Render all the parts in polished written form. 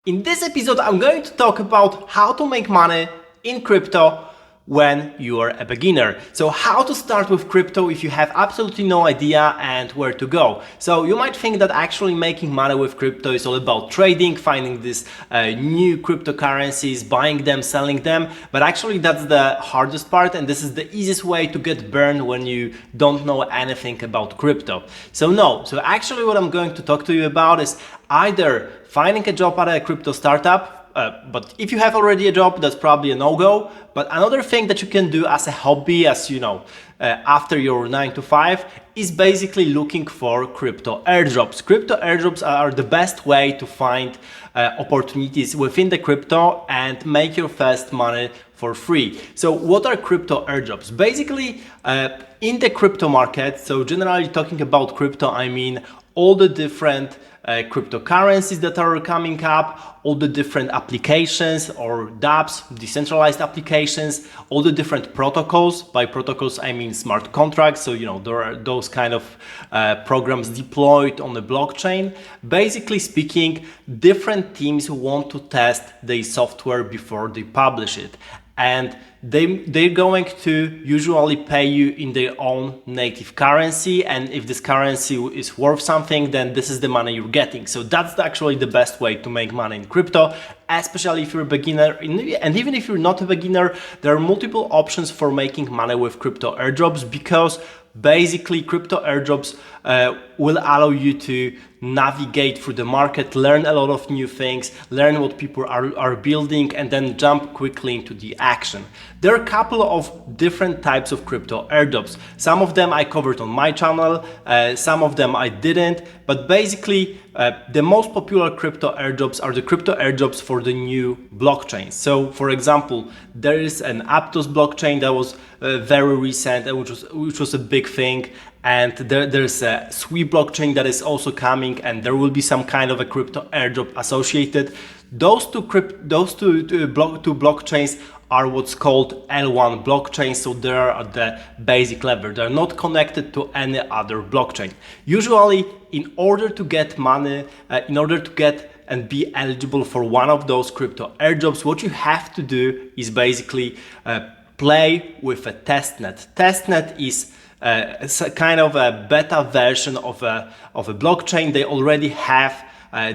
In this episode, I'm going to talk about how to make money in crypto when you are a beginner. So how to start with crypto if you have absolutely no idea and where to go. So you might think that actually making money with crypto is all about trading, finding these new cryptocurrencies, buying them, selling them, but actually that's the hardest part, and this is the easiest way to get burned when you don't know anything about crypto. So actually what I'm going to talk to you about is either finding a job at a crypto startup, but if you have already a job, that's probably a no-go. But another thing that you can do as a hobby, after your 9 to 5, is basically looking for crypto airdrops. Crypto airdrops are the best way to find opportunities within the crypto and make your first money for free. So what are crypto airdrops? Basically, in the crypto market, so generally talking about crypto, I mean all the different cryptocurrencies that are coming up, all the different applications or dApps, decentralized applications, all the different protocols. By protocols, I mean smart contracts. So, there are those kind of programs deployed on the blockchain. Basically speaking, different teams who want to test their software before they publish it. And they're going to usually pay you in their own native currency, and if this currency is worth something, then this is the money you're getting. So that's actually the best way to make money in crypto, especially if you're a beginner. And even if you're not a beginner, there are multiple options for making money with crypto airdrops, because basically crypto airdrops will allow you to navigate through the market, learn a lot of new things, learn what people are building, and then jump quickly into the action. There are a couple of different types of crypto airdrops. Some of them I covered on my channel, some of them I didn't, but basically the most popular crypto airdrops are the crypto airdrops for the new blockchains. So for example, there is an Aptos blockchain that was very recent, which was a big thing. And there's a Sui blockchain that is also coming, and there will be some kind of a crypto airdrop associated. Those two blockchains are what's called L1 blockchains, so they are at the basic level. They're not connected to any other blockchain. Usually, in order to get money, in order to get and be eligible for one of those crypto airdrops, what you have to do is basically play with a testnet. Testnet is it's a kind of a beta version of a blockchain. They already have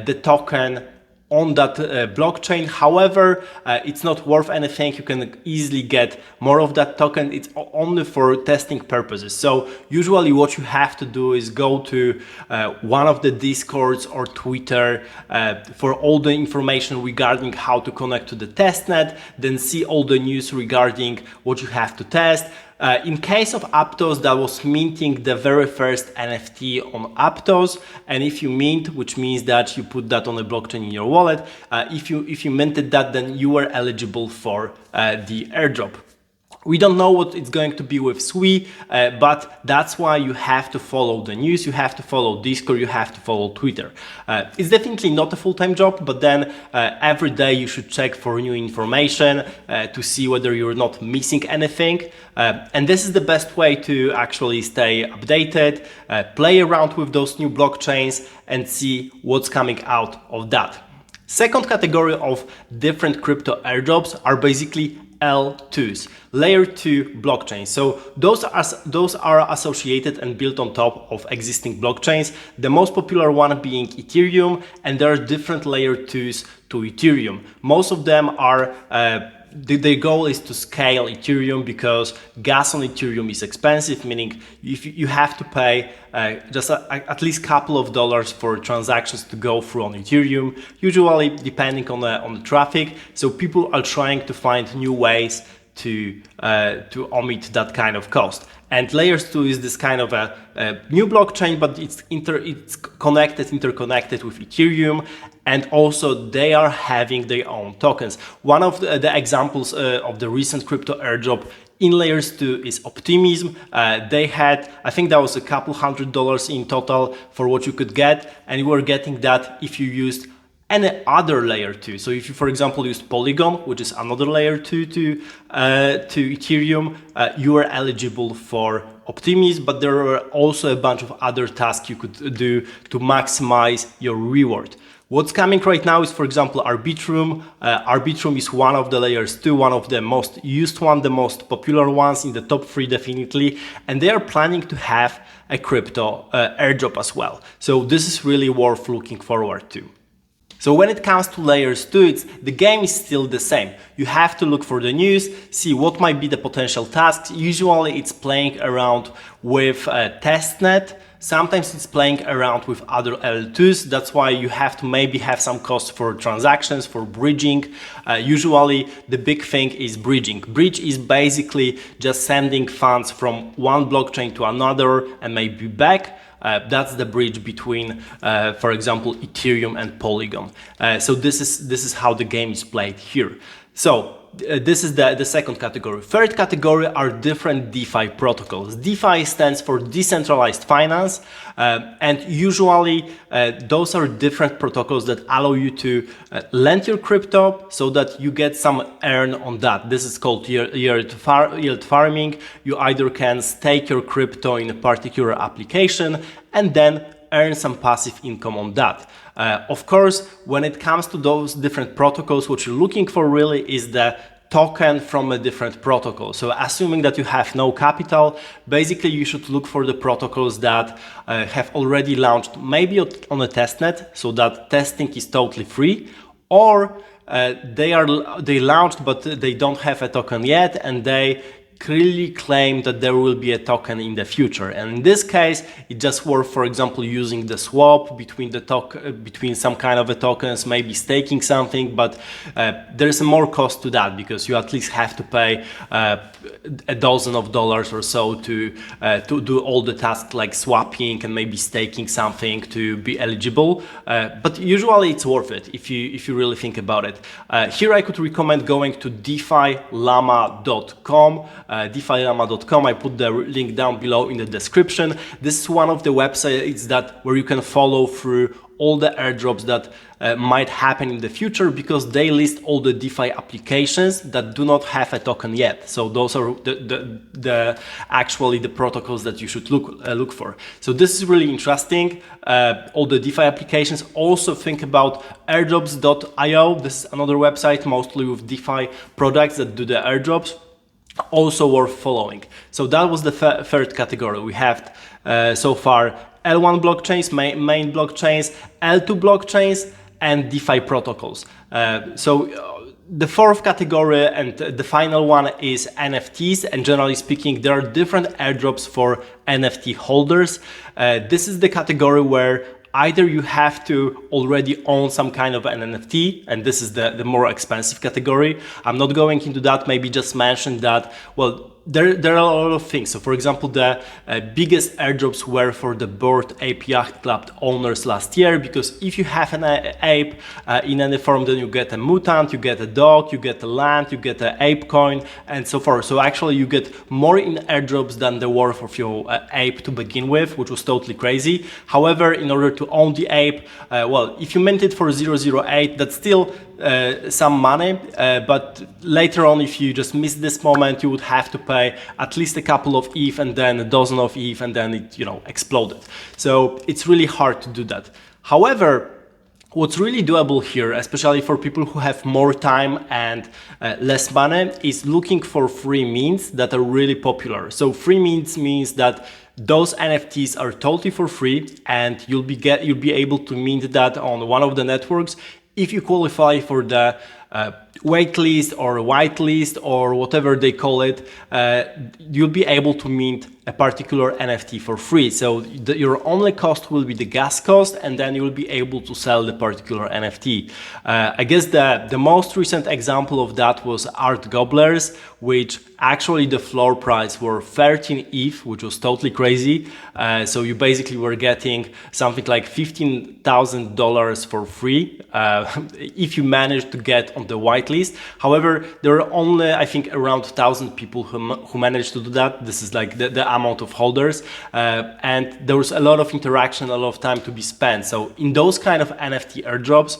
the token on that blockchain. However, it's not worth anything. You can easily get more of that token. It's only for testing purposes. So usually what you have to do is go to one of the Discords or Twitter for all the information regarding how to connect to the testnet, then see all the news regarding what you have to test. In case of Aptos, that was minting the very first NFT on Aptos, and if you mint, which means that you put that on a blockchain in your wallet, if you minted that, then you were eligible for the airdrop. We don't know what it's going to be with Sui, but that's why you have to follow the news, you have to follow Discord, you have to follow Twitter. It's definitely not a full-time job, but then every day you should check for new information to see whether you're not missing anything. And this is the best way to actually stay updated, play around with those new blockchains and see what's coming out of that. Second category of different crypto airdrops are basically L2s, layer 2 blockchains. So those are associated and built on top of existing blockchains. The most popular one being Ethereum, and there are different layer 2s to Ethereum. Most of them are the goal is to scale Ethereum, because gas on Ethereum is expensive, meaning if you have to pay just at least a couple of dollars for transactions to go through on Ethereum, usually depending on the traffic. So people are trying to find new ways to omit that kind of cost. And layers 2 is this kind of a new blockchain, but it's interconnected with Ethereum, and also they are having their own tokens. One of the examples of the recent crypto airdrop in layers 2 is Optimism. They had, I think that was a couple $100 in total for what you could get, and you were getting that if you used any other layer 2. So if you, for example, used Polygon, which is another layer 2 to Ethereum, you are eligible for Optimism, but there are also a bunch of other tasks you could do to maximize your reward. What's coming right now is, for example, Arbitrum. Arbitrum is one of the layers 2, one of the most used one, the most popular ones in the top 3 definitely. And they are planning to have a crypto airdrop as well. So this is really worth looking forward to. So when it comes to layers 2, the game is still the same. You have to look for the news, see what might be the potential tasks. Usually it's playing around with testnet. Sometimes it's playing around with other L2s. That's why you have to maybe have some cost for transactions, for bridging. Usually the big thing is bridging. Bridge is basically just sending funds from one blockchain to another and maybe back. That's the bridge between, for example, Ethereum and Polygon. So this is how the game is played here. So this is the second category. Third category are different DeFi protocols. DeFi stands for decentralized finance, and usually those are different protocols that allow you to lend your crypto so that you get some earn on that. This is called yield farming. You either can stake your crypto in a particular application and then earn some passive income on that. Of course, when it comes to those different protocols, what you're looking for really is the token from a different protocol. So assuming that you have no capital, basically you should look for the protocols that have already launched, maybe on a testnet, so that testing is totally free, or they launched but they don't have a token yet, and they clearly claim that there will be a token in the future. And in this case, it just worth, for example, using the swap between between some kind of a tokens, maybe staking something, but there's more cost to that because you at least have to pay $12 or so to do all the tasks like swapping and maybe staking something to be eligible. But usually it's worth it if you really think about it. Here I could recommend going to DeFiLlama.com. DeFiLlama.com. I put the link down below in the description. This is one of the websites where you can follow through all the airdrops that might happen in the future, because they list all the DeFi applications that do not have a token yet. So those are actually the protocols that you should look for. So this is really interesting. All the DeFi applications. Also think about airdrops.io. This is another website mostly with DeFi products that do the airdrops. Also worth following. So that was the third category. We have so far L1 blockchains, main blockchains, L2 blockchains, and DeFi protocols. The fourth category and the final one is NFTs, and generally speaking, there are different airdrops for NFT holders. This is the category where either you have to already own some kind of an NFT, and this is the more expensive category. I'm not going into that, maybe just mention that, well, there are a lot of things. So for example, the biggest airdrops were for the Bored Ape Yacht Club owners last year, because if you have an ape in any form, then you get a mutant, you get a dog, you get a land, you get an ape coin, and so forth. So actually you get more in airdrops than the worth of your ape to begin with, which was totally crazy. However, in order to own the ape, well, if you mint it for 0.08, that's still some money, but later on, if you just miss this moment, you would have to pay at least a couple of ETH and then a dozen of ETH, and then it, exploded. So it's really hard to do that. However, what's really doable here, especially for people who have more time and less money, is looking for free mints that are really popular. So free mints means that those NFTs are totally for free, and you'll be able to mint that on one of the networks. If you qualify for the waitlist or whitelist or whatever they call it, you'll be able to mint a particular NFT for free. So your only cost will be the gas cost, and then you'll be able to sell the particular NFT. I guess the most recent example of that was Art Gobblers, which actually the floor price were 13 ETH, which was totally crazy. So you basically were getting something like $15,000 for free if you managed to get on the whitelist. However, there are only, I think, around 1,000 people who managed to do that. This is like the amount of holders, and there was a lot of interaction, a lot of time to be spent. So in those kind of NFT airdrops,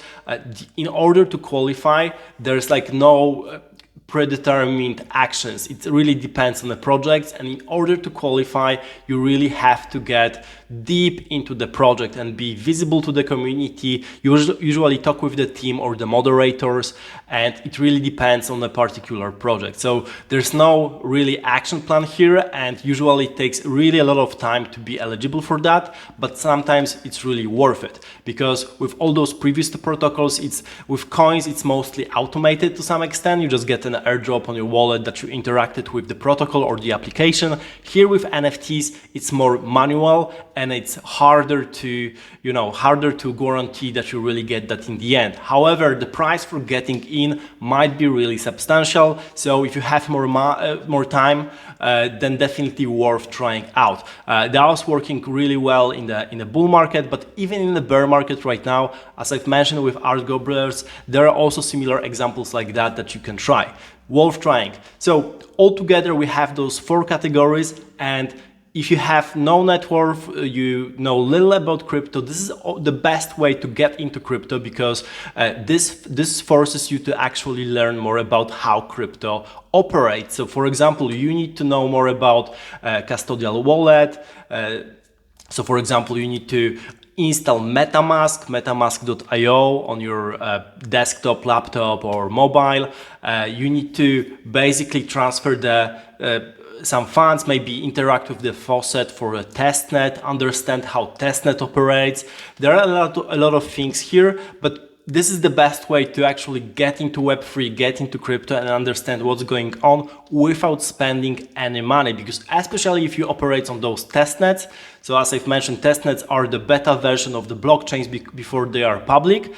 in order to qualify, there's like no predetermined actions. It really depends on the projects, and in order to qualify, you really have to get deep into the project and be visible to the community. You usually talk with the team or the moderators, and it really depends on the particular project. So there's no really action plan here, and usually it takes really a lot of time to be eligible for that, but sometimes it's really worth it, because with all those previous two protocols, with coins, it's mostly automated to some extent. You just get an airdrop on your wallet that you interacted with the protocol or the application. Here with NFTs, it's more manual, and it's harder to guarantee that you really get that in the end. However, the price for getting in might be really substantial. So if you have more time, then definitely worth trying out. That was working really well in the bull market, but even in the bear market right now, as I've mentioned with Airdrops, there are also similar examples like that you can try. Worth trying. So altogether, we have those 4 categories, and if you have no net worth, you know little about crypto, this is the best way to get into crypto, because this forces you to actually learn more about how crypto operates. So for example, you need to know more about custodial wallet. So for example, you need to install metamask.io on your desktop, laptop or mobile. You need to basically transfer some funds, maybe interact with the faucet for a testnet, understand how testnet operates. There are a lot of things here, but this is the best way to actually get into Web3, get into crypto, and understand what's going on without spending any money, because especially if you operate on those testnets. So as I've mentioned, testnets are the beta version of the blockchains before they are public.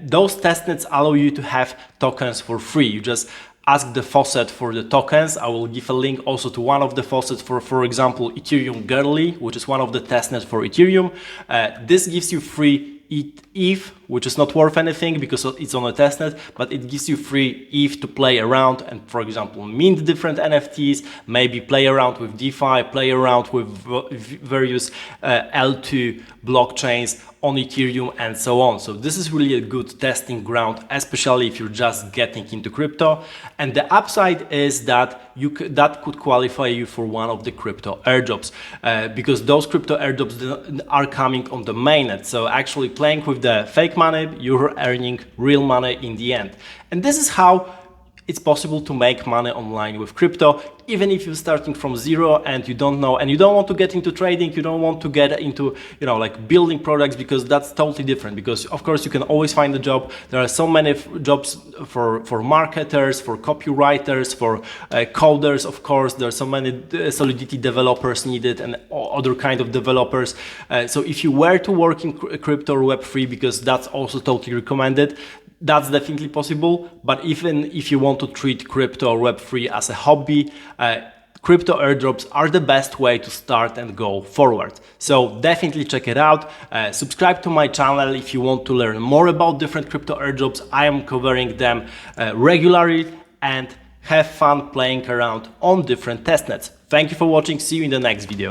Those testnets allow you to have tokens for free. You just ask the faucet for the tokens. I will give a link also to one of the faucets for example, Ethereum Girly, which is one of the testnets for Ethereum. This gives you free ETH, which is not worth anything because it's on a testnet, but it gives you free ETH to play around and, for example, mint different NFTs, maybe play around with DeFi, play around with various L2 blockchains on Ethereum and so on. So this is really a good testing ground, especially if you're just getting into crypto. And the upside is that that could qualify you for one of the crypto airdrops, because those crypto airdrops are coming on the mainnet. So actually playing with the fake money, you're earning real money in the end. And this is how it's possible to make money online with crypto, even if you're starting from zero and you don't know, and you don't want to get into trading, you don't want to get into, like building products, because that's totally different. Because of course you can always find a job. There are so many jobs for marketers, for copywriters, for coders. Of course, there are so many Solidity developers needed and other kind of developers. So if you were to work in crypto or Web3, because that's also totally recommended, that's definitely possible. But even if you want to treat crypto or Web3 as a hobby, crypto airdrops are the best way to start and go forward. So definitely check it out. Subscribe to my channel if you want to learn more about different crypto airdrops. I am covering them regularly, and have fun playing around on different testnets. Thank you for watching. See you in the next video.